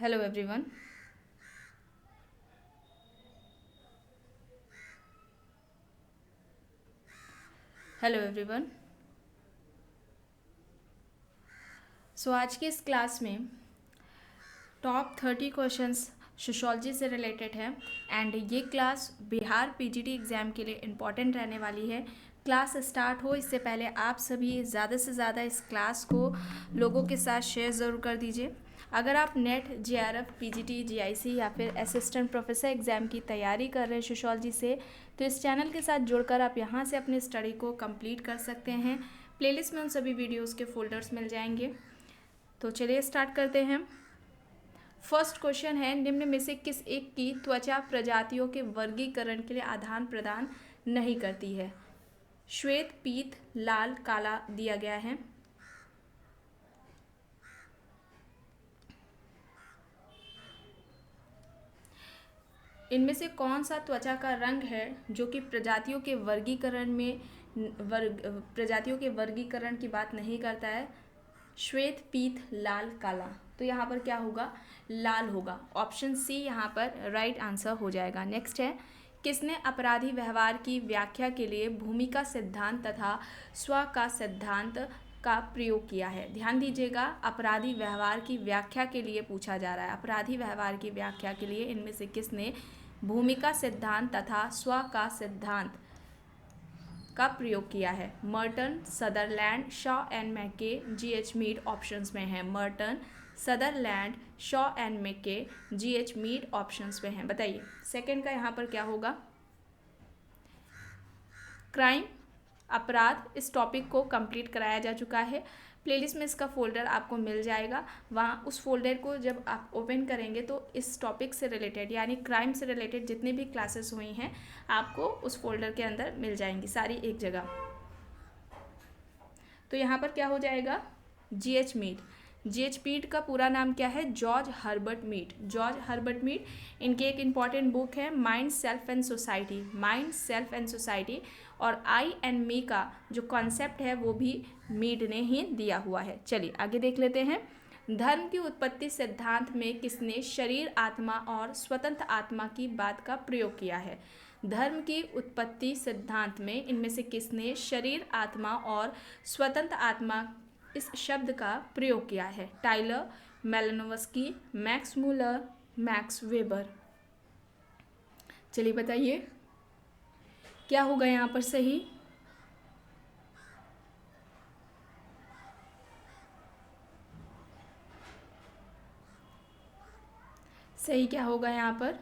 Hello everyone. Hello everyone. आज की इस क्लास में टॉप 30 क्वेश्चंस सोशोलॉजी से रिलेटेड है एंड ये क्लास बिहार पीजीटी एग्ज़ाम के लिए इम्पॉर्टेंट रहने वाली है। क्लास स्टार्ट हो इससे पहले आप सभी ज़्यादा से ज़्यादा इस क्लास को लोगों के साथ शेयर ज़रूर कर दीजिए। अगर आप नेट जेआरएफ पीजीटी जीआईसी या फिर असिस्टेंट प्रोफेसर एग्ज़ाम की तैयारी कर रहे हैं सोशोलॉजी से, तो इस चैनल के साथ जुड़कर आप यहाँ से अपनी स्टडी को कंप्लीट कर सकते हैं। प्लेलिस्ट में उन सभी वीडियोस के फोल्डर्स मिल जाएंगे। तो चलिए स्टार्ट करते हैं। फर्स्ट क्वेश्चन है, निम्न में से किस एक की त्वचा प्रजातियों के वर्गीकरण के लिए आधार प्रदान नहीं करती है? श्वेत, पीत, लाल, काला दिया गया है। इनमें से कौन सा त्वचा का रंग है जो कि प्रजातियों के वर्गीकरण की बात नहीं करता है? श्वेत, पीत, लाल, काला। तो यहाँ पर क्या होगा? लाल होगा। ऑप्शन सी यहाँ पर राइट आंसर हो जाएगा। नेक्स्ट है, किसने अपराधी व्यवहार की व्याख्या के लिए भूमिका सिद्धांत तथा स्व का सिद्धांत का प्रयोग किया है? ध्यान दीजिएगा, अपराधी व्यवहार की व्याख्या के लिए पूछा जा रहा है। अपराधी व्यवहार की व्याख्या के लिए इनमें से किसने भूमिका सिद्धांत तथा स्व का सिद्धांत का प्रयोग किया है? मर्टन, सदरलैंड, शॉ एंड मैके, जीएच मीड ऑप्शंस में है। मर्टन, सदरलैंड, शॉ एंड मैके, जीएच मीड ऑप्शंस में है। बताइए सेकंड का यहाँ पर क्या होगा? क्राइम, अपराध। इस टॉपिक को कंप्लीट कराया जा चुका है। प्लेलिस्ट में इसका फोल्डर आपको मिल जाएगा। वहाँ उस फोल्डर को जब आप ओपन करेंगे तो इस टॉपिक से रिलेटेड यानी क्राइम से रिलेटेड जितनी भी क्लासेस हुई हैं आपको उस फोल्डर के अंदर मिल जाएंगी, सारी एक जगह। तो यहाँ पर क्या हो जाएगा? GH Mead. जीएच मीड का पूरा नाम क्या है? George Herbert Mead. George Herbert Mead, इनकी एक इम्पॉर्टेंट बुक है mind, self and society. Mind, self and society और आई एंड मी का जो कॉन्सेप्ट है वो भी मीड ने ही दिया हुआ है। चलिए आगे देख लेते हैं। धर्म की उत्पत्ति सिद्धांत में किसने शरीर, आत्मा और स्वतंत्र आत्मा की बात का प्रयोग किया है? धर्म की उत्पत्ति सिद्धांत में इनमें से किसने शरीर, आत्मा और स्वतंत्र आत्मा इस शब्द का प्रयोग किया है? Tylor, Malinowski, Max Muller, Max Weber. चलिए बताइए क्या होगा यहाँ पर सही? सही क्या होगा यहाँ पर?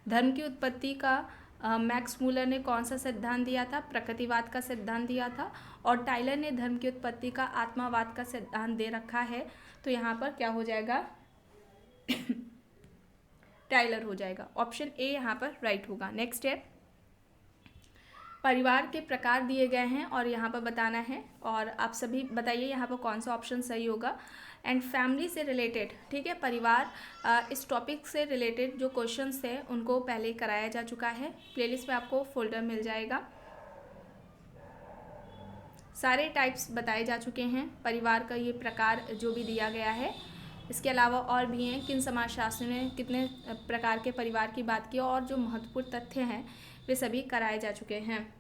धर्म की उत्पत्ति का मैक्स मूलर ने कौन सा सिद्धांत दिया था? प्रकृतिवाद का सिद्धांत दिया था। और टाइलर ने धर्म की उत्पत्ति का आत्मावाद का सिद्धांत दे रखा है। तो यहाँ पर क्या हो जाएगा? टाइलर हो जाएगा। ऑप्शन ए यहाँ पर राइट होगा। नेक्स्ट है, परिवार के प्रकार दिए गए हैं और यहाँ पर बताना है और आप सभी बताइए यहाँ पर कौन सा ऑप्शन सही होगा। एंड फैमिली से रिलेटेड, ठीक है, परिवार इस टॉपिक से रिलेटेड जो क्वेश्चंस थे उनको पहले कराया जा चुका है। प्लेलिस्ट में आपको फोल्डर मिल जाएगा। सारे टाइप्स बताए जा चुके हैं। परिवार का ये प्रकार जो भी दिया गया है, इसके अलावा और भी हैं किन समाजशास्त्रियों ने कितने प्रकार के परिवार की बात की और जो महत्वपूर्ण तथ्य हैं वे सभी कराए जा चुके हैं।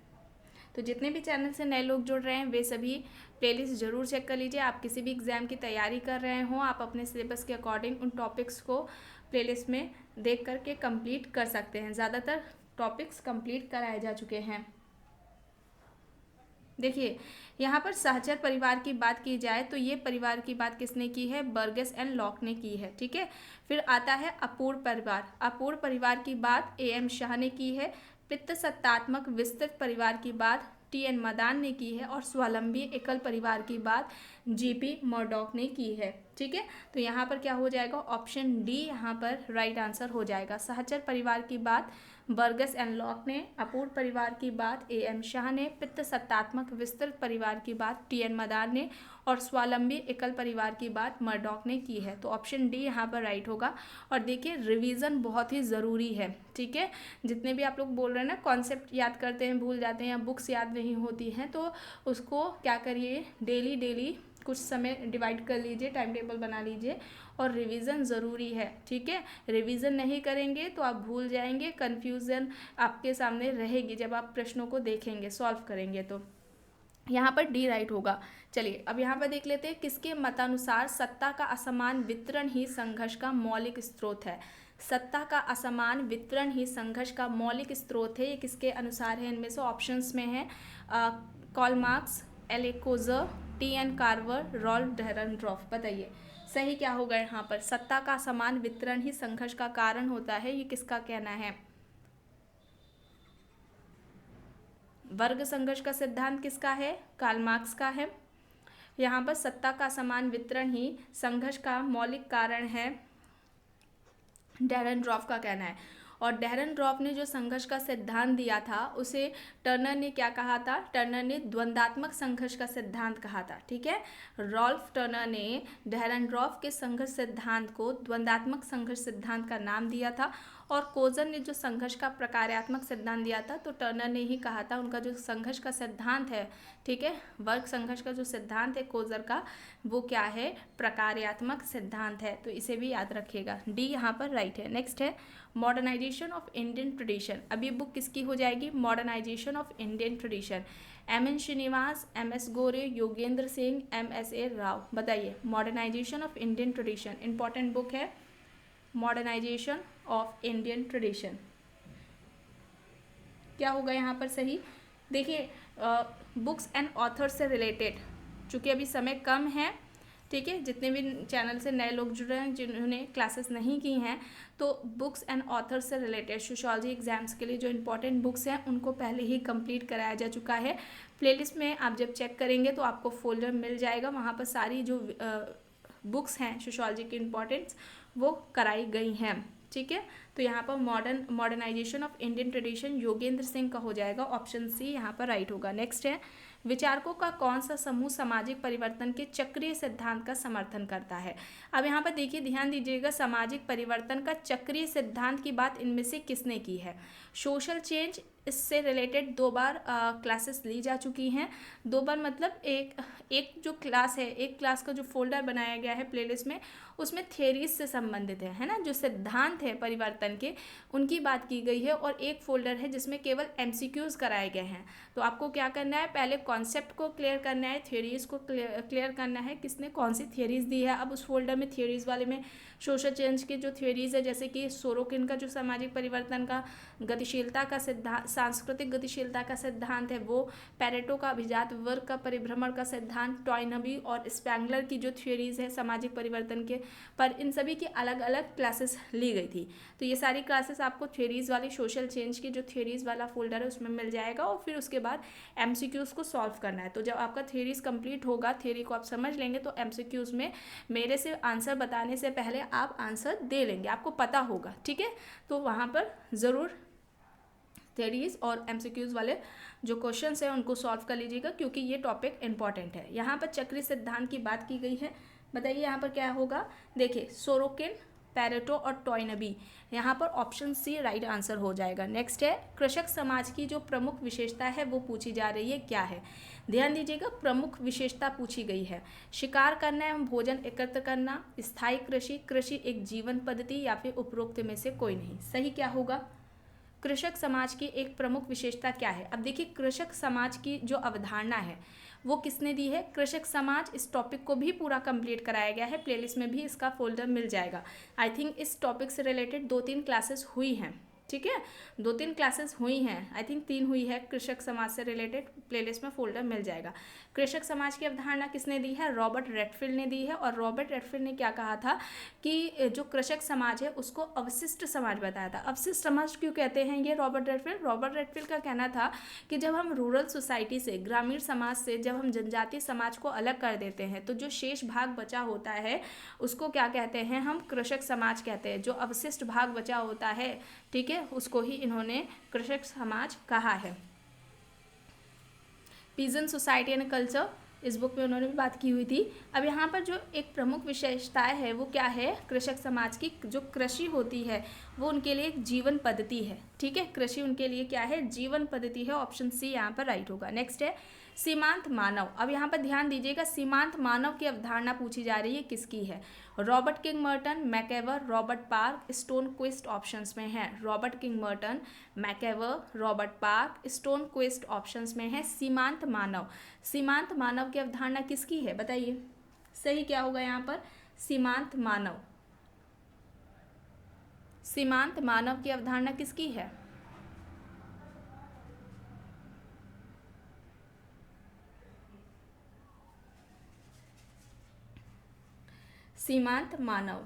तो जितने भी चैनल से नए लोग जुड़ रहे हैं वे सभी प्लेलिस्ट ज़रूर चेक कर लीजिए। आप किसी भी एग्ज़ाम की तैयारी कर रहे हों, आप अपने सिलेबस के अकॉर्डिंग उन टॉपिक्स को प्लेलिस्ट में देख करके कंप्लीट कर सकते हैं। ज़्यादातर टॉपिक्स कंप्लीट कराए जा चुके हैं। देखिए यहाँ पर सहचर परिवार की बात की जाए तो ये परिवार की बात किसने की है? बर्गस एंड लॉक ने की है। ठीक है, फिर आता है अपूर्ण परिवार। अपूर्ण परिवार की बात एएम शाह ने की है। पितृसत्तात्मक विस्तृत परिवार की बात टीएन मदान ने की है और स्वावलंबी एकल परिवार की बात जीपी मर्डॉक ने की है। ठीक है, तो यहाँ पर क्या हो जाएगा? ऑप्शन डी यहाँ पर राइट आंसर हो जाएगा। सहचर परिवार की बात बर्गस एंड लॉक ने अपूर्ण परिवार की बात, A.M. शाह ने पित्त सत्तात्मक विस्तृत परिवार की बात, T.N. मदान ने, और स्वावलंबी एकल परिवार की बात मर्डॉक ने की है। तो ऑप्शन डी यहाँ पर राइट होगा। और देखिए रिवीजन बहुत ही ज़रूरी है, ठीक है। जितने भी आप लोग बोल रहे हैं ना कॉन्सेप्ट याद करते हैं भूल जाते हैं या बुक्स याद नहीं होती हैं, तो उसको क्या करिए, डेली कुछ समय डिवाइड कर लीजिए, टाइम टेबल बना लीजिए, और रिवीजन ज़रूरी है, ठीक है। रिवीजन नहीं करेंगे तो आप भूल जाएंगे, कन्फ्यूज़न आपके सामने रहेगी जब आप प्रश्नों को देखेंगे, सॉल्व करेंगे। तो यहाँ पर डी राइट होगा। चलिए अब यहाँ पर देख लेते हैं, किसके मतानुसार सत्ता का असमान वितरण ही संघर्ष का मौलिक स्रोत है। सत्ता का असमान वितरण ही संघर्ष का मौलिक स्रोत है, ये किसके अनुसार है? इनमें से ऑप्शंस में है Karl Marx, L.A. Coser, T.N. Carver, Ralf Dahrendorf. बताइए सही क्या होगा यहाँ पर? सत्ता का असमान वितरण ही संघर्ष का कारण होता है, ये किसका कहना है? वर्ग संघर्ष का सिद्धांत किसका है? कार्ल मार्क्स का है। यहाँ पर सत्ता का समान वितरण ही संघर्ष का मौलिक कारण है, डेहरनड्रॉफ का कहना है। और डेहरनड्रॉफ ने जो संघर्ष का सिद्धांत दिया था उसे टर्नर ने क्या कहा था? टर्नर ने द्वंद्वात्मक संघर्ष का सिद्धांत कहा था, ठीक है। रॉल्फ टर्नर ने डेहरनड्रॉफ के संघर्ष सिद्धांत को द्वंद्वात्मक संघर्ष सिद्धांत का नाम दिया था। और कोजर ने जो संघर्ष का प्रकार्यात्मक सिद्धांत दिया था, तो टर्नर ने ही कहा था उनका जो संघर्ष का सिद्धांत है, ठीक है, वर्ग संघर्ष का जो सिद्धांत है कोजर का, वो क्या है? प्रकार्यात्मक सिद्धांत है। तो इसे भी याद रखिएगा, डी यहाँ पर राइट है। नेक्स्ट है मॉडर्नाइजेशन ऑफ इंडियन ट्रेडिशन। अब ये बुक किसकी हो जाएगी? Modernisation of Indian tradition, M.N. Srinivas, M.S. Gore, Yogendra Singh, M.S.A. Rao. बताइए modernisation of Indian tradition, important book है मॉडर्नाइजेशन ऑफ इंडियन ट्रेडिशन। क्या होगा यहाँ पर सही? देखिए बुक्स एंड ऑथर से रिलेटेड, चूँकि अभी समय कम है, ठीक है, जितने भी चैनल से नए लोग जुड़ रहे हैं जिन्होंने क्लासेस नहीं की हैं, तो बुक्स एंड ऑथर से रिलेटेड सोशियोलॉजी एग्जाम्स के लिए जो इंपॉर्टेंट बुक्स हैं उनको पहले ही कंप्लीट कराया जा चुका है। प्लेलिस्ट में आप जब चेक करेंगे तो आपको फोल्डर मिल जाएगा, वहाँ पर सारी जो बुक्स हैं सोशियोलॉजी की इंपॉर्टेंट्स वो कराई गई हैं, ठीक है। तो यहाँ पर modernisation of Indian tradition Yogendra Singh का हो जाएगा, ऑप्शन सी यहाँ पर राइट होगा। नेक्स्ट है विचारकों का कौन सा समूह सामाजिक परिवर्तन के चक्रीय सिद्धांत का समर्थन करता है। अब यहाँ पर देखिए ध्यान दीजिएगा, सामाजिक परिवर्तन का चक्रीय सिद्धांत की बात इनमें से किसने की है? सोशल चेंज, इससे रिलेटेड 2 बार क्लासेस ली जा चुकी हैं। 2 बार मतलब एक जो क्लास है, एक क्लास का जो फोल्डर बनाया गया है प्लेलिस्ट में, उसमें थियरीज से संबंधित है ना, जो सिद्धांत है परिवर्तन के उनकी बात की गई है। और एक फोल्डर है जिसमें केवल MCQs कराए गए हैं। तो आपको क्या करना है? पहले कॉन्सेप्ट को क्लियर करना है, थियरीज को क्लियर करना है, किसने कौन सी थियरीज दी है। अब उस फोल्डर में थियरीज वाले में सोशल चेंज की जो थियरीज है, जैसे कि सोरोकिन का जो सामाजिक परिवर्तन का गतिशीलता का सिद्धांत, सांस्कृतिक गतिशीलता का सिद्धांत है वो, पेरेटो का अभिजात वर्ग का परिभ्रमण का सिद्धांत, टॉयनबी और स्पैंगलर की जो थियरीज है सामाजिक परिवर्तन के, पर इन सभी की अलग अलग क्लासेस ली गई थी। तो ये सारी क्लासेस आपको थियरीज वाली सोशल चेंज की जो थियरीज वाला फोल्डर है उसमें मिल जाएगा। और फिर उसके बाद MCQs को सॉल्व करना है। तो जब आपका थियरीज कंप्लीट होगा, थियरी को आप समझ लेंगे, तो MCQs में मेरे से आंसर बताने से पहले आप आंसर दे लेंगे, आपको पता होगा, ठीक है। तो वहाँ पर ज़रूर थियरीज और MCQs वाले जो क्वेश्चंस हैं उनको सॉल्व कर लीजिएगा, क्योंकि ये टॉपिक इंपॉर्टेंट है। यहाँ पर चक्रीय सिद्धांत की बात की गई है। बताइए यहाँ पर क्या होगा? देखिए सोरोकिन, पेरेटो और टॉयनबी, यहाँ पर ऑप्शन सी राइट आंसर हो जाएगा। नेक्स्ट है कृषक समाज की जो प्रमुख विशेषता है वो पूछी जा रही है, क्या है? ध्यान दीजिएगा, प्रमुख विशेषता पूछी गई है। शिकार करना एवं भोजन एकत्र करना, स्थायी कृषि, कृषि एक जीवन पद्धति, या फिर उपरोक्त में से कोई नहीं। सही क्या होगा? कृषक समाज की एक प्रमुख विशेषता क्या है? अब देखिए कृषक समाज की जो अवधारणा है वो किसने दी है? कृषक समाज। इस टॉपिक को भी पूरा कंप्लीट कराया गया है, प्लेलिस्ट में भी इसका फोल्डर मिल जाएगा। आई थिंक इस टॉपिक से रिलेटेड 2-3 क्लासेस हुई हैं, ठीक है, 2-3 क्लासेस हुई हैं, आई थिंक 3 हुई है कृषक समाज से रिलेटेड, प्लेलिस्ट में फोल्डर मिल जाएगा। कृषक समाज की अवधारणा किसने दी है? रॉबर्ट रेडफील्ड ने दी है। और रॉबर्ट रेडफील्ड ने क्या कहा था कि जो कृषक समाज है उसको अवशिष्ट समाज बताया था। अवशिष्ट समाज क्यों कहते हैं ये रॉबर्ट रेडफील्ड का कहना था कि जब हम रूरल सोसाइटी से, ग्रामीण समाज से, जब हम जनजातीय समाज को अलग कर देते हैं तो जो शेष भाग बचा होता है उसको क्या कहते हैं? हम कृषक समाज कहते हैं। जो अवशिष्ट भाग बचा होता है, ठीक है, उसको ही इन्होंने कृषक समाज कहा है। पीजन सोसाइटी एंड कल्चर, इस बुक में उन्होंने भी बात की हुई थी। अब यहाँ पर जो एक प्रमुख विशेषताएं है वो क्या है, कृषक समाज की जो कृषि होती है वो उनके लिए एक जीवन पद्धति है। ठीक है, कृषि उनके लिए क्या है, जीवन पद्धति है। ऑप्शन सी यहाँ पर राइट होगा। नेक्स्ट है सीमांत मानव। अब यहाँ पर ध्यान दीजिएगा, सीमांत मानव की अवधारणा पूछी जा रही है, किसकी है। Robert King Merton, MacIver, Robert Park, Stonequist options में है। Robert King Merton, MacIver, Robert Park, Stonequist options में है सीमांत मानव। सीमांत मानव की अवधारणा किसकी है, बताइए सही क्या होगा यहाँ पर, सीमांत मानव। सीमांत मानव की अवधारणा किसकी है। सीमांत मानव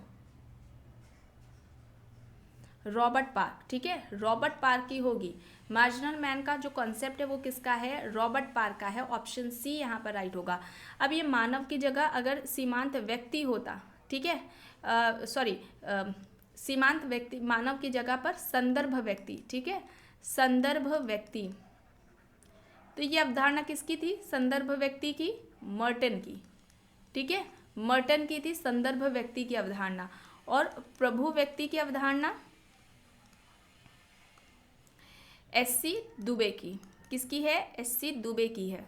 रॉबर्ट पार्क। ठीक है, रॉबर्ट पार्क की होगी। मार्जिनल मैन का जो कॉन्सेप्ट है वो किसका है, रॉबर्ट पार्क का है। ऑप्शन सी यहाँ पर राइट होगा। अब ये मानव की जगह अगर सीमांत व्यक्ति होता, ठीक है, सॉरी, सीमांत व्यक्ति, मानव की जगह पर संदर्भ व्यक्ति, ठीक है, संदर्भ व्यक्ति, तो ये अवधारणा किसकी थी, संदर्भ व्यक्ति की, मर्टन की। ठीक है, मर्टन की थी संदर्भ व्यक्ति की अवधारणा। और प्रभु व्यक्ति की अवधारणा एससी दुबे की, किसकी है, एससी दुबे की है,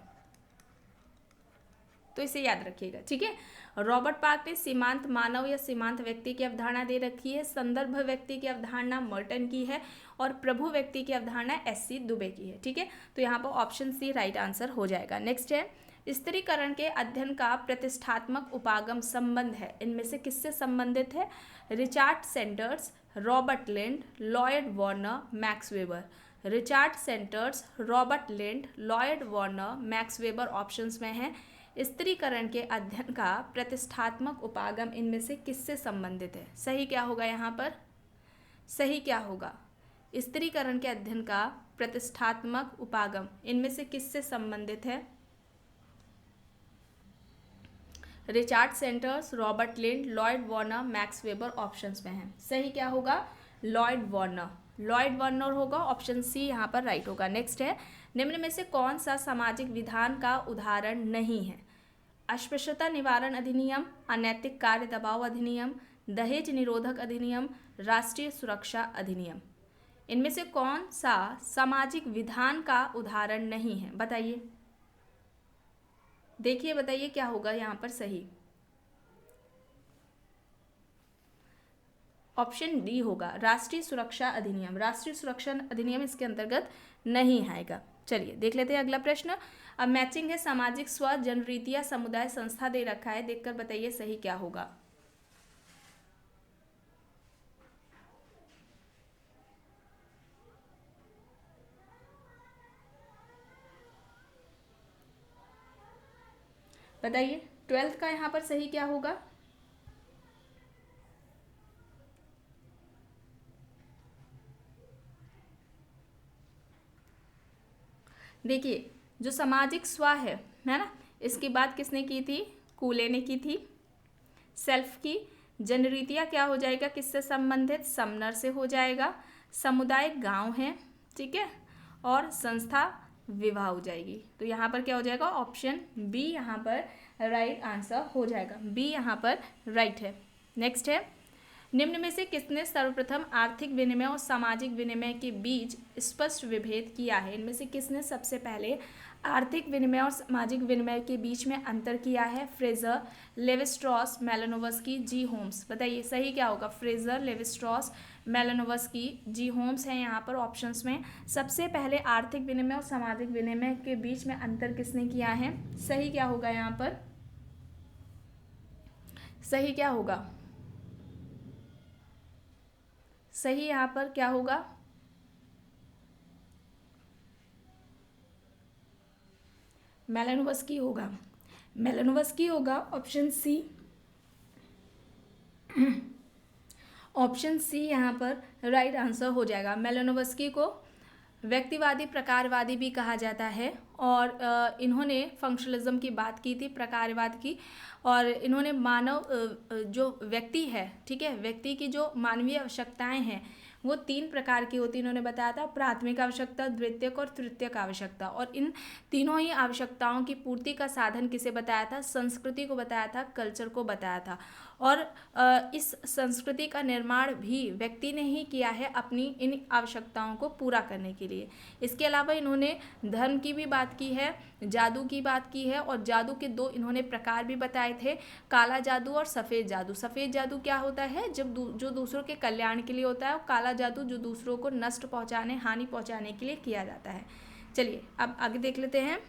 तो इसे याद रखिएगा। ठीक है, रॉबर्ट पार्क ने सीमांत मानव या सीमांत व्यक्ति की अवधारणा दे रखी है, संदर्भ व्यक्ति की अवधारणा मर्टन की है और प्रभु व्यक्ति की अवधारणा एससी दुबे की है। ठीक है, तो यहाँ पर ऑप्शन सी राइट आंसर हो जाएगा। नेक्स्ट है स्त्रीकरण के अध्ययन का प्रतिष्ठात्मक उपागम संबंध है, इनमें से किससे संबंधित है। Richard Centers, Robert Lynd, Lloyd Warner, Max Weber. Richard Centers, Robert Lynd, Lloyd Warner, Max Weber options में है। स्त्रीकरण के अध्ययन का प्रतिष्ठात्मक उपागम इनमें से किससे संबंधित है, सही क्या होगा यहाँ पर, सही क्या होगा, स्त्रीकरण के अध्ययन का प्रतिष्ठात्मक उपागम इनमें से किससे संबंधित है। Richard Centers, Robert Lynd, Lloyd Warner, Max Weber options में है। सही क्या होगा, लॉयड वार्नर, लॉयड वार्नर होगा। ऑप्शन सी यहाँ पर राइट होगा। नेक्स्ट है निम्न में से कौन सा सामाजिक विधान का उदाहरण नहीं है। अस्पृश्यता निवारण अधिनियम, अनैतिक कार्य दबाव अधिनियम, दहेज निरोधक अधिनियम, राष्ट्रीय सुरक्षा अधिनियम। इनमें से कौन सा सामाजिक विधान का उदाहरण नहीं है, बताइए, देखिए बताइए क्या होगा यहाँ पर सही। ऑप्शन डी होगा, राष्ट्रीय सुरक्षा अधिनियम। राष्ट्रीय सुरक्षा अधिनियम इसके अंतर्गत नहीं आएगा। चलिए देख लेते हैं अगला प्रश्न। अब मैचिंग है सामाजिक स्व, जनरीतिया, समुदाय, संस्था दे रखा है, देखकर बताइए सही क्या होगा। बताइए 12th का यहाँ पर सही क्या होगा। देखिए जो सामाजिक स्व है ना, इसकी बात किसने की थी, कूले ने की थी। सेल्फ की, जनरीतिया क्या हो जाएगा, किससे संबंधित, समनर से हो जाएगा। समुदाय गांव है, ठीक है, और संस्था विवाह हो जाएगी। तो यहाँ पर क्या हो जाएगा, ऑप्शन बी यहाँ पर राइट आंसर हो जाएगा। बी यहाँ पर राइट है। नेक्स्ट है निम्न में से किसने सर्वप्रथम आर्थिक विनिमय और सामाजिक विनिमय के बीच स्पष्ट विभेद किया है। इनमें से किसने सबसे पहले आर्थिक विनिमय और सामाजिक विनिमय के बीच में अंतर किया है। फ्रेजर, लेविस्ट्रॉस, मेलानोव्स्की, जी होम्स। बताइए सही क्या होगा। फ्रेजर, लेविस्ट्रॉस, मेलानोव्स्की, जी होम्स हैं यहाँ पर ऑप्शंस में। सबसे पहले आर्थिक विनिमय और सामाजिक विनिमय के बीच में अंतर किसने किया है, सही क्या होगा यहाँ पर, सही क्या होगा, सही यहाँ पर क्या होगा, मेलानोव्स्की होगा, मेलानोव्स्की होगा। ऑप्शन सी, ऑप्शन सी यहाँ पर राइट आंसर हो जाएगा। मेलानोव्स्की को व्यक्तिवादी प्रकारवादी भी कहा जाता है और इन्होंने फंक्शनलिज्म की बात की थी, प्रकारवाद की, और इन्होंने मानव जो व्यक्ति है, ठीक है, व्यक्ति की जो मानवीय आवश्यकताएं हैं वो 3 प्रकार की होती है, इन्होंने बताया था, प्राथमिक आवश्यकता, द्वितीयक और तृतीयक आवश्यकता। और इन तीनों ही आवश्यकताओं की पूर्ति का साधन किसे बताया था? संस्कृति को बताया था, कल्चर को बताया था। और इस संस्कृति का निर्माण भी व्यक्ति ने ही किया है अपनी इन आवश्यकताओं को पूरा करने के लिए। इसके अलावा इन्होंने धर्म की भी बात की है, जादू की बात की है, और जादू के 2 इन्होंने प्रकार भी बताए थे, काला जादू और सफ़ेद जादू। सफ़ेद जादू क्या होता है? जब जो दूसरों के कल्याण के लिए होता है, और काला जादू जो दूसरों को नष्ट पहुंचाने, हानि पहुंचाने के लिए किया जाता है। चलिए अब आगे देख लेते हैं।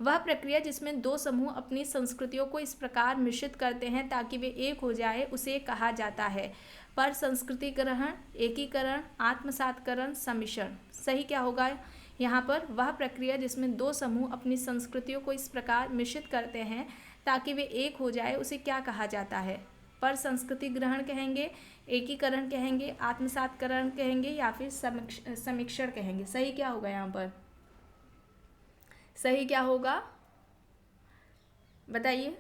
वह प्रक्रिया जिसमें 2 समूह अपनी संस्कृतियों को इस प्रकार मिश्रित करते हैं ताकि वे एक हो जाए, उसे कहा जाता है पर संस्कृति ग्रहण, एकीकरण, आत्मसातकरण, सम्मिश्रण। सही क्या होगा यहाँ पर? वह प्रक्रिया जिसमें 2 समूह अपनी संस्कृतियों को इस प्रकार मिश्रित करते हैं ताकि वे एक हो जाए, उसे क्या कहा जाता है? पर संस्कृति ग्रहण कहेंगे, एकीकरण कहेंगे, आत्मसातकरण कहेंगे, या फिर समीक्षण कहेंगे। सही क्या होगा यहाँ पर? सही क्या होगा बताइए?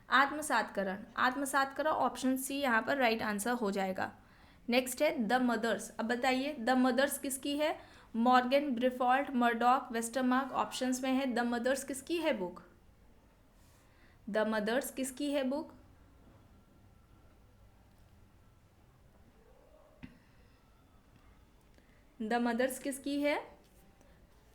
आत्मसातकरण। आत्मसातकरण ऑप्शन सी यहाँ पर राइट आंसर हो जाएगा। नेक्स्ट है द मदर्स। अब बताइए द मदर्स किसकी है? मॉर्गन, ब्रिफॉल्ट, मर्डॉक, वेस्टरमार्क ऑप्शंस में है। द मदर्स किसकी है बुक? द मदर्स किसकी है बुक? द मदर्स किसकी है?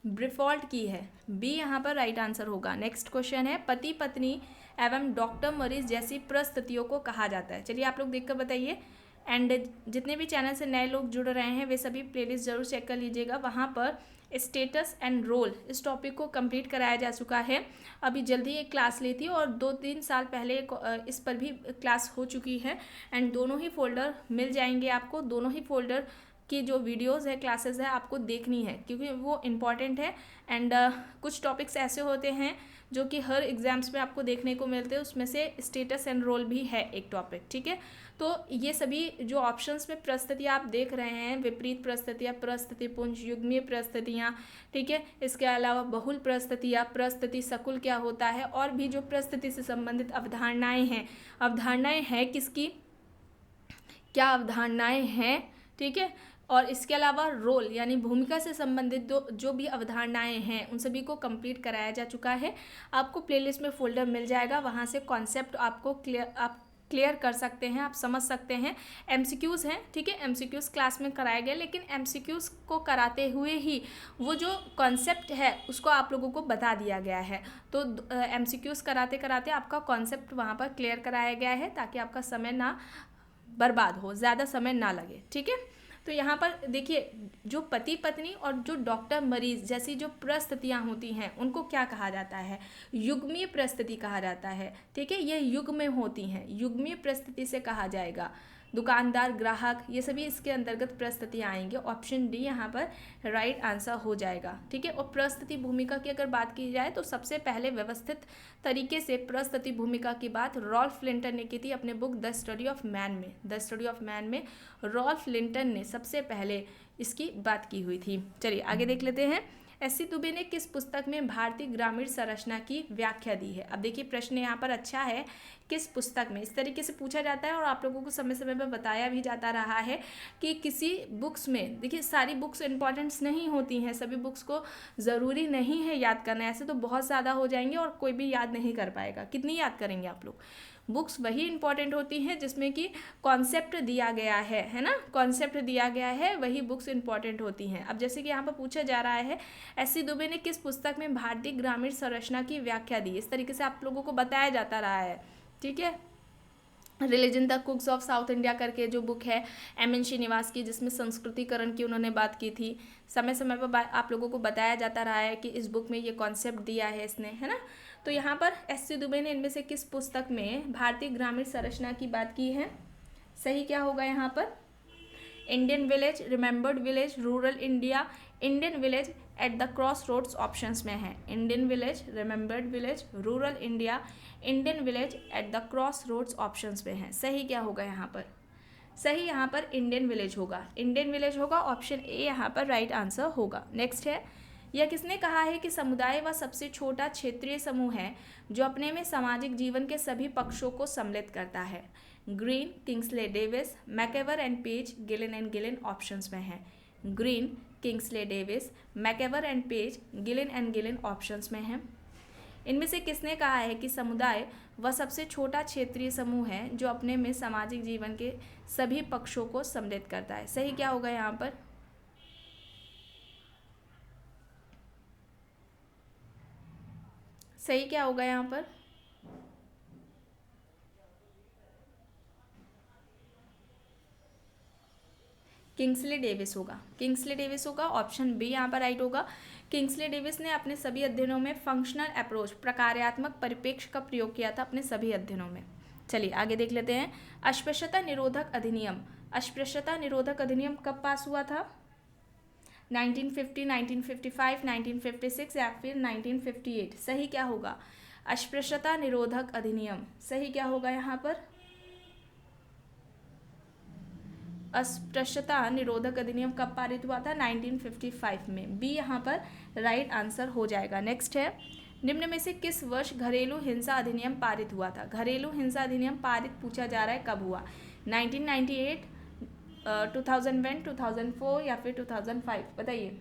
ब्रिफॉल्ट की है। बी यहाँ पर राइट आंसर होगा। नेक्स्ट क्वेश्चन है पति पत्नी एवं डॉक्टर मरीज जैसी परिस्थितियों को कहा जाता है। चलिए आप लोग देखकर बताइए। एंड जितने भी चैनल से नए लोग जुड़ रहे हैं वे सभी प्लेलिस्ट जरूर चेक कर लीजिएगा। वहाँ पर स्टेटस एंड रोल इस टॉपिक को कंप्लीट कराया जा चुका है। अभी जल्दी एक क्लास ली थी और 2-3 साल पहले इस पर भी क्लास हो चुकी है। एंड दोनों ही फोल्डर मिल जाएंगे आपको। दोनों ही फोल्डर की जो वीडियोस है, क्लासेस है, आपको देखनी है क्योंकि वो इम्पॉर्टेंट है। एंड कुछ टॉपिक्स ऐसे होते हैं जो कि हर एग्जाम्स में आपको देखने को मिलते हैं, उसमें से स्टेटस एंड रोल भी है एक टॉपिक। ठीक है, तो ये सभी जो ऑप्शंस में परिस्थितियाँ आप देख रहे हैं, विपरीत परिस्थितियाँ, परिस्थितिपुंज, युग्मीय परिस्थितियाँ, ठीक है, इसके अलावा बहुल परिस्थितियाँ, परिस्थिति सकुल क्या होता है, और भी जो परिस्थिति से संबंधित अवधारणाएँ हैं, अवधारणाएँ हैं किसकी, क्या अवधारणाएँ हैं, ठीक है, और इसके अलावा रोल यानी भूमिका से संबंधित जो भी अवधारणाएं हैं उन सभी को कंप्लीट कराया जा चुका है। आपको प्लेलिस्ट में फोल्डर मिल जाएगा, वहाँ से कॉन्सेप्ट आपको क्लियर कर सकते हैं, आप समझ सकते हैं। एमसीक्यूज़ हैं, ठीक है, एमसीक्यूज़ क्लास में कराए गए, लेकिन एमसीक्यूज़ को कराते हुए ही वो जो कॉन्सेप्ट है उसको आप लोगों को बता दिया गया है। तो एमसीक्यूज़ कराते कराते आपका कॉन्सेप्ट वहाँ पर क्लियर कराया गया है ताकि आपका समय ना बर्बाद हो, ज़्यादा समय ना लगे। ठीक है, तो यहाँ पर देखिए जो पति पत्नी और जो डॉक्टर मरीज जैसी जो परिस्थितियाँ होती हैं उनको क्या कहा जाता है? युग्मीय परिस्थिति कहा जाता है। ठीक है, ये युग में होती हैं, युग्मीय परिस्थिति से कहा जाएगा। दुकानदार, ग्राहक, ये सभी इसके अंतर्गत परिस्थितियाँ आएंगे। ऑप्शन डी यहाँ पर राइट आंसर हो जाएगा। ठीक है, और परिस्थिति भूमिका की अगर बात की जाए तो सबसे पहले व्यवस्थित तरीके से परिस्थिति भूमिका की बात रॉल्फ लिंटन ने की थी अपने book the study of man में। द स्टडी ऑफ मैन में रॉल्फ लिंटन ने सबसे पहले इसकी बात की हुई थी। चलिए आगे देख लेते हैं। एस सी दुबे ने किस पुस्तक में भारतीय ग्रामीण संरचना की व्याख्या दी है? अब देखिए प्रश्न यहाँ पर अच्छा है, किस पुस्तक में, इस तरीके से पूछा जाता है और आप लोगों को समय समय पर बताया भी जाता रहा है कि किसी बुक्स में, देखिए सारी बुक्स इंपॉर्टेंट्स नहीं होती हैं, सभी बुक्स को ज़रूरी नहीं है याद करना, ऐसे तो बहुत ज़्यादा हो जाएंगे और कोई भी याद नहीं कर पाएगा। कितनी याद करेंगे आप लोग? बुक्स वही इंपॉर्टेंट होती हैं जिसमें कि कॉन्सेप्ट दिया गया है ना, कॉन्सेप्ट दिया गया है, वही बुक्स इंपॉर्टेंट होती हैं। अब जैसे कि यहाँ पर पूछा जा रहा है एस सी दुबे ने किस पुस्तक में भारतीय ग्रामीण संरचना की व्याख्या दी, इस तरीके से आप लोगों को बताया जाता रहा है। ठीक है, religion the कुक्स of south India करके जो बुक है एम.एन. श्रीनिवास की, जिसमें संस्कृतिकरण की उन्होंने बात की थी, समय समय पर आप लोगों को बताया जाता रहा है कि इस बुक में ये कॉन्सेप्ट दिया है इसने, है ना। तो यहाँ पर एस सी दुबे ने इनमें से किस पुस्तक में भारतीय ग्रामीण संरचना की बात की है? सही क्या होगा यहाँ पर? Indian village, remembered village, rural India, Indian village at the crossroads options में है। Indian village, remembered village, rural India, Indian village at the crossroads options में है। सही क्या होगा यहाँ पर? सही यहाँ पर इंडियन विलेज होगा, इंडियन विलेज होगा, ऑप्शन ए यहाँ पर राइट आंसर होगा। नेक्स्ट है, यह किसने कहा है कि समुदाय वह सबसे छोटा क्षेत्रीय समूह है जो अपने में सामाजिक जीवन के सभी पक्षों को सम्मिलित करता है? Green, Kingsley Davis, MacIver and Page, Gillin and Gillin options में है। Green, Kingsley Davis, MacIver and Page, Gillin and Gillin options में है। इनमें से किसने कहा है कि समुदाय वह सबसे छोटा क्षेत्रीय समूह है जो अपने में सामाजिक जीवन के सभी पक्षों को सम्मिलित करता है? सही क्या होगा यहाँ पर? सही क्या होगा यहाँ पर? किंग्सले डेविस होगा। किंग्सले डेविस होगा, ऑप्शन बी यहाँ पर राइट होगा। किंग्सले डेविस ने अपने सभी अध्ययनों में फंक्शनल अप्रोच, प्रकार्यात्मक परिप्रेक्ष्य का प्रयोग किया था अपने सभी अध्ययनों में। चलिए आगे देख लेते हैं। अस्पृश्यता निरोधक अधिनियम, अस्पृश्यता निरोधक अधिनियम कब पास हुआ था? 1950, 1955, 1956 या फिर 1958? सही क्या होगा? अस्पृश्यता निरोधक अधिनियम। सही क्या होगा यहाँ पर? अस्पृश्यता निरोधक अधिनियम कब पारित हुआ था? 1955 में। बी यहाँ पर राइट आंसर हो जाएगा। नेक्स्ट है, निम्न में से किस वर्ष घरेलू हिंसा अधिनियम पारित हुआ था? घरेलू हिंसा अधिनियम पारित पूछा जा रहा है, कब हुआ? 1998, 2001, 2004 या फिर 2005? बताइए।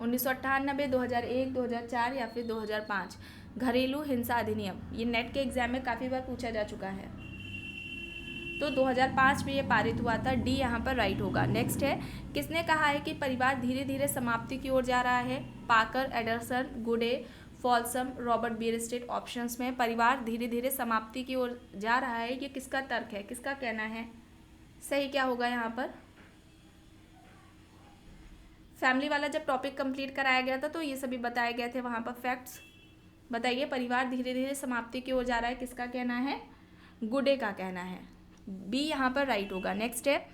1998, 2001, 2004 या फिर 2005? घरेलू हिंसा अधिनियम, ये नेट के एग्जाम में काफ़ी बार पूछा जा चुका है, तो 2005 में ये पारित हुआ था। डी यहाँ पर राइट होगा। नेक्स्ट है, किसने कहा है कि परिवार धीरे धीरे समाप्ति की ओर जा रहा है? पाकर, एडरसन, गुडे, फॉल्सम, रॉबर्ट बीयरस्टेट ऑप्शंस में परिवार धीरे धीरे समाप्ति की ओर जा रहा है, ये किसका तर्क है, किसका कहना है? सही क्या होगा यहाँ पर? फैमिली वाला जब टॉपिक कंप्लीट कराया गया था तो ये सभी बताए गए थे वहाँ पर फैक्ट्स। बताइए, परिवार धीरे धीरे समाप्ति की ओर जा रहा है, किसका कहना है? गुडे का कहना है। बी यहाँ पर राइट होगा। नेक्स्ट है,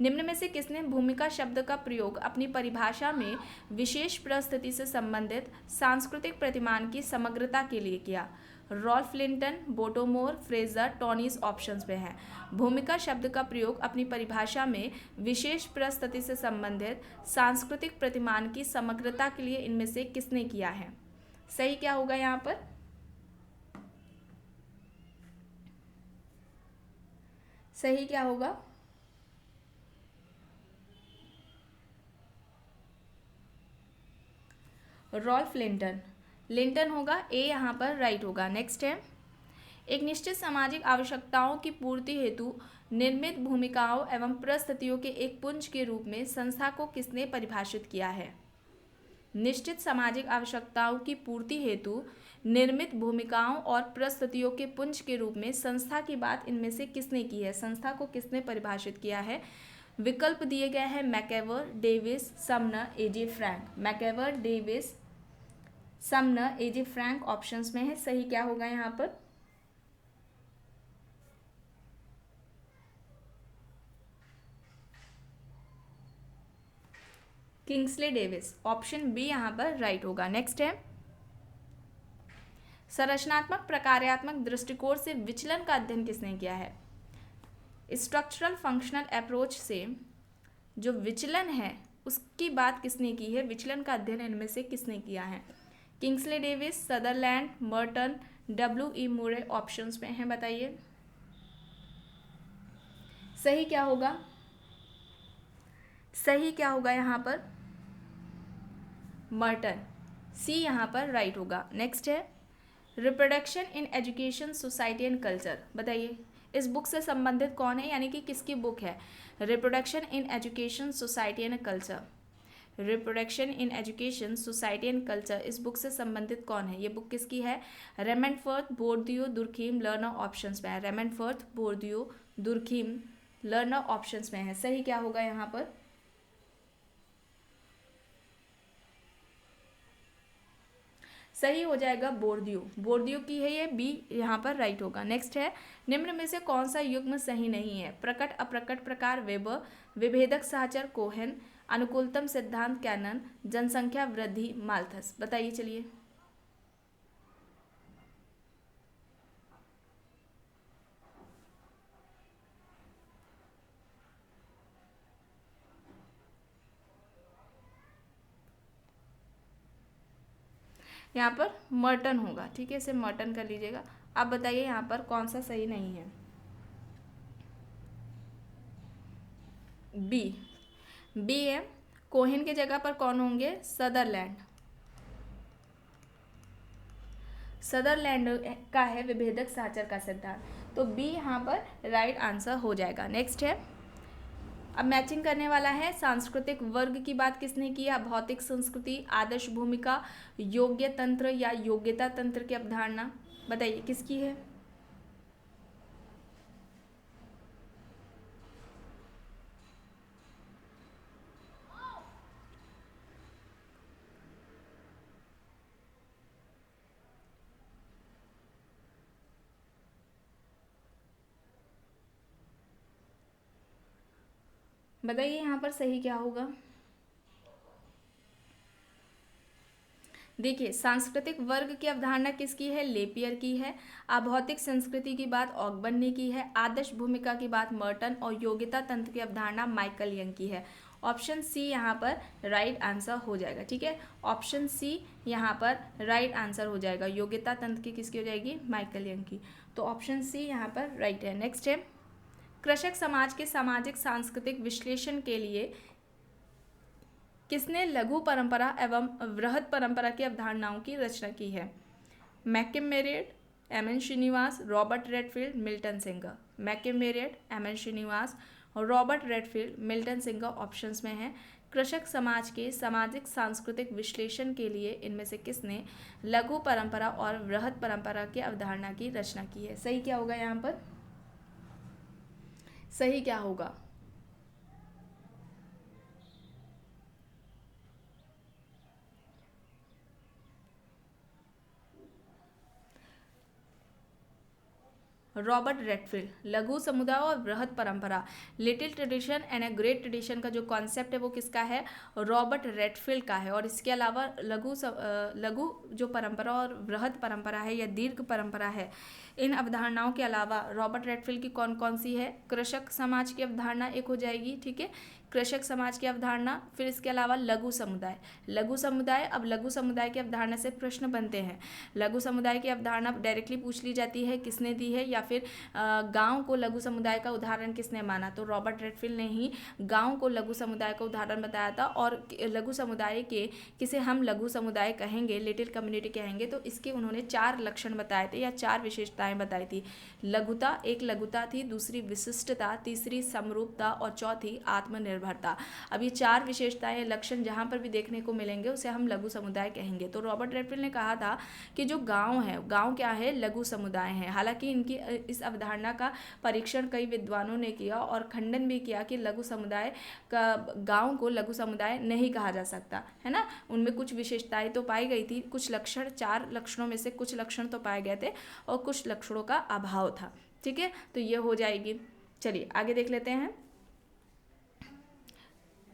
निम्न में से किसने भूमिका शब्द का प्रयोग अपनी परिभाषा में विशेष परिस्थिति से संबंधित सांस्कृतिक प्रतिमान की समग्रता के लिए किया? रॉल्फ लिंटन, बोटोमोर, फ्रेजर, टॉनीस ऑप्शंस में है। भूमिका शब्द का प्रयोग अपनी परिभाषा में विशेष परिस्थिति से संबंधित सांस्कृतिक प्रतिमान की समग्रता के लिए इनमें से किसने किया है? सही क्या होगा यहाँ पर? सही क्या होगा? Rolf Linton. लिंटन होगा, ए यहाँ पर राइट होगा। नेक्स्ट है, एक निश्चित सामाजिक आवश्यकताओं की पूर्ति हेतु निर्मित भूमिकाओं एवं परिस्थितियों के एक पुंज के रूप में संस्था को किसने परिभाषित किया है? निश्चित सामाजिक आवश्यकताओं की पूर्ति हेतु निर्मित भूमिकाओं और परिस्थितियों के पुंज के रूप में संस्था की बात इनमें से किसने की है? संस्था को किसने परिभाषित किया है? विकल्प दिए गए हैं मैकेवर, डेविस, समनर, एजे फ्रैंक। मैकेवर, डेविस, समनर, एजे फ्रैंक ऑप्शंस में है। सही क्या होगा यहाँ पर? किंग्सले डेविस, ऑप्शन बी यहाँ पर राइट होगा। नेक्स्ट है, संरचनात्मक प्रकार्यात्मक दृष्टिकोण से विचलन का अध्ययन किसने किया है? स्ट्रक्चरल फंक्शनल अप्रोच से जो विचलन है उसकी बात किसने की है? विचलन का अध्ययन इनमें से किसने किया है? Kingsley Davis, Sutherland, Merton, W.E. मूरे ऑप्शंस में हैं। बताइए सही क्या होगा? सही क्या होगा यहाँ पर? मर्टन, सी यहाँ पर राइट होगा। नेक्स्ट है, reproduction in education, society and culture. बताइए इस बुक से संबंधित कौन है, यानी कि किसकी बुक है? Reproduction in education, society and culture. Reproduction in education, society and culture, इस बुक से संबंधित कौन है? ये बुक किसकी है? रेमंडफोर्ड, बोर्दियो, दुर्खीम, लर्नर ऑप्शंस में है। रेमंडफोर्ड, बोर्दियो, दुर्खीम, लर्नर ऑप्शंस में है। सही क्या होगा यहाँ पर? सही हो जाएगा बोर्दियो। बोर्दियो की है ये, बी यहाँ पर राइट होगा। नेक्स्ट है, निम्न में से कौन सा युग्म सही नहीं है? प्रकट अप्रकट प्रकार वेबर, विभेदक सहचर कोहेन, अनुकूलतम सिद्धांत कैनन, जनसंख्या वृद्धि माल्थस। बताइए चलिए। यहाँ पर मर्टन होगा, ठीक है, इसे मर्टन कर लीजिएगा। आप बताइए यहाँ पर कौन सा सही नहीं है। बी, बी है कोहेन के जगह पर कौन होंगे, सदरलैंड। सदरलैंड का है विभेदक साचर का सिद्धांत, तो बी यहाँ पर राइट आंसर हो जाएगा। नेक्स्ट है, अब मैचिंग करने वाला है, सांस्कृतिक वर्ग की बात किसने की, भौतिक संस्कृति, आदर्श भूमिका, योग्य तंत्र या योग्यता तंत्र की अवधारणा, बताइए किसकी है। बताइए यहाँ पर सही क्या होगा। देखिए सांस्कृतिक वर्ग की अवधारणा किसकी है, लेपियर की है। अभौतिक संस्कृति की बात ऑगबन ने की है। आदर्श भूमिका की बात मर्टन, और योग्यता तंत्र की अवधारणा माइकल यंग की है। ऑप्शन सी यहाँ पर राइट आंसर हो जाएगा। ठीक है, ऑप्शन सी यहाँ पर राइट आंसर हो जाएगा। योग्यता तंत्र की किसकी हो जाएगी, माइकल यंग की। तो ऑप्शन सी यहाँ पर राइट है। नेक्स्ट है, कृषक समाज के सामाजिक सांस्कृतिक विश्लेषण के लिए किसने लघु परंपरा एवं वृहद परंपरा की अवधारणाओं की रचना की है। McMerret, M N. Srinivas, Robert Redfield, Milton Singer. McMerret, M N. Srinivas और Robert Redfield, Milton Singer options में हैं। कृषक समाज के सामाजिक सांस्कृतिक विश्लेषण के लिए इनमें से किसने लघु परंपरा और वृहद परंपरा की अवधारणा की रचना की है। सही क्या होगा यहाँ पर, सही क्या होगा। रॉबर्ट रेडफील्ड, लघु समुदाय और वृहद परंपरा, little tradition and a great tradition का जो कॉन्सेप्ट है वो किसका है, रॉबर्ट रेडफील्ड का है। और इसके अलावा लघु जो परंपरा और वृहद परंपरा है या दीर्घ परंपरा है, इन अवधारणाओं के अलावा रॉबर्ट रेडफील्ड की कौन कौन सी है, कृषक समाज की अवधारणा एक हो जाएगी। ठीक है, कृषक समाज की अवधारणा, फिर इसके अलावा लघु समुदाय। लघु समुदाय, अब लघु समुदाय की अवधारणा से प्रश्न बनते हैं। लघु समुदाय की अवधारणा डायरेक्टली पूछ ली जाती है किसने दी है, या फिर गांव को लघु समुदाय का उदाहरण किसने माना, तो रॉबर्ट रेडफील्ड ने ही गांव को लघु समुदाय का उदाहरण बताया था। और लघु समुदाय के किसे हम लघु समुदाय कहेंगे, लिटिल कम्युनिटी कहेंगे, तो इसके उन्होंने 4 लक्षण बताए थे या 4 विशेषताएं बताई थी। लघुता, एक लघुता थी, दूसरी विशिष्टता, तीसरी समरूपता और चौथी आत्मनिर्भरता। अब ये 4 विशेषताएं लक्षण जहाँ पर भी देखने को मिलेंगे उसे हम लघु समुदाय कहेंगे। तो रॉबर्ट रेडफील्ड ने कहा था कि जो गांव है, गांव क्या है, लघु समुदाय है। हालांकि इनकी इस अवधारणा का परीक्षण कई विद्वानों ने किया और खंडन भी किया कि लघु समुदाय का, गांव को लघु समुदाय नहीं कहा जा सकता है ना। उनमें कुछ विशेषताएं तो पाई गई थी, कुछ लक्षण, 4 लक्षणों में से कुछ लक्षण तो पाए गए थे और कुछ लक्षणों का अभाव था। ठीक है, तो ये हो जाएगी। चलिए आगे देख लेते हैं।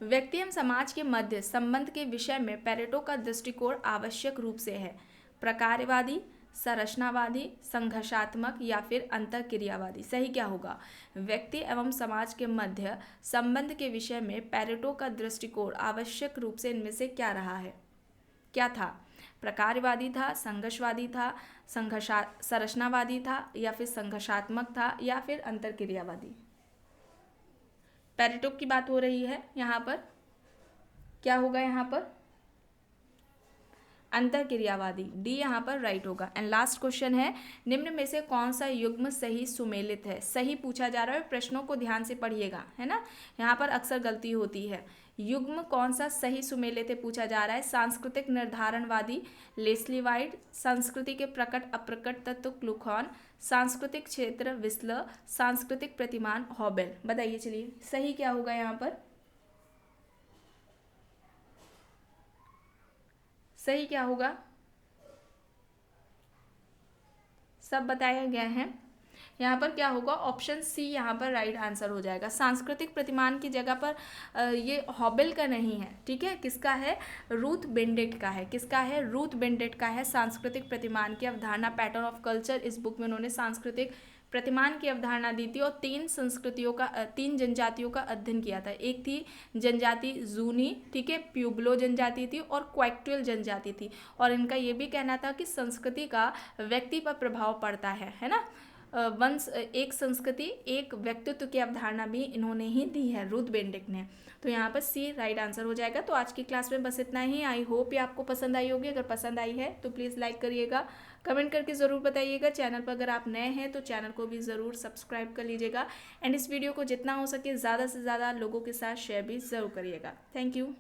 व्यक्ति एवं समाज के मध्य संबंध के विषय में पेरेटो का दृष्टिकोण आवश्यक रूप से है प्रकारवादी, संरचनावादी, संघर्षात्मक या फिर अंतःक्रियावादी। सही क्या होगा, व्यक्ति एवं समाज के मध्य संबंध के विषय में पेरेटो का दृष्टिकोण आवश्यक रूप से इनमें से क्या रहा है, क्या था, प्रकारवादी था, संघर्षवादी था, संरचनावादी था या फिर संघर्षात्मक था या फिर अंतःक्रियावादी। पेरेटो की बात हो रही है यहाँ पर, क्या होगा यहाँ पर, अंतःक्रियावादी, डी यहाँ पर राइट होगा। एंड लास्ट क्वेश्चन है, निम्न में से कौन सा युग्म सही सुमेलित है। सही पूछा जा रहा है, प्रश्नों को ध्यान से पढ़िएगा, है ना, यहाँ पर अक्सर गलती होती है। युग्म कौन सा सही सुमेलित है पूछा जा रहा है। सांस्कृतिक निर्धारणवादी, लेस्ली वाइट, संस्कृति के प्रकट अप्रकट तत्व क्लूखॉन, सांस्कृतिक क्षेत्र विस्लर, सांस्कृतिक प्रतिमान हॉबेल। बताइए चलिए सही क्या होगा यहाँ पर, सही क्या होगा, सब बताया गया है। यहाँ पर क्या होगा, ऑप्शन सी यहाँ पर राइट आंसर हो जाएगा। सांस्कृतिक प्रतिमान की जगह पर ये हॉबेल का नहीं है। ठीक है, किसका है, रूथ बेनेडिक्ट का है। किसका है, रूथ बेनेडिक्ट का है। सांस्कृतिक प्रतिमान की अवधारणा, पैटर्न ऑफ कल्चर, इस बुक में उन्होंने सांस्कृतिक प्रतिमान की अवधारणा दी थी और तीन जनजातियों का अध्ययन किया था। एक थी जनजाति जूनी, ठीक है, प्यूब्लो जनजाति थी और क्वैक्टुअल जनजाति थी। और इनका ये भी कहना था कि संस्कृति का व्यक्ति पर प्रभाव पड़ता है ना। वंश एक संस्कृति एक व्यक्तित्व की अवधारणा भी इन्होंने ही दी है, रुथ बेंडिक ने। तो यहाँ पर सी राइट आंसर हो जाएगा। तो आज की क्लास में बस इतना ही। आई होप ये आपको पसंद आई होगी। अगर पसंद आई है तो प्लीज़ लाइक करिएगा, कमेंट करके ज़रूर बताइएगा। चैनल पर अगर आप नए हैं तो चैनल को भी ज़रूर सब्सक्राइब कर लीजिएगा एंड इस वीडियो को जितना हो सके ज़्यादा से ज़्यादा लोगों के साथ शेयर भी ज़रूर करिएगा। Thank you.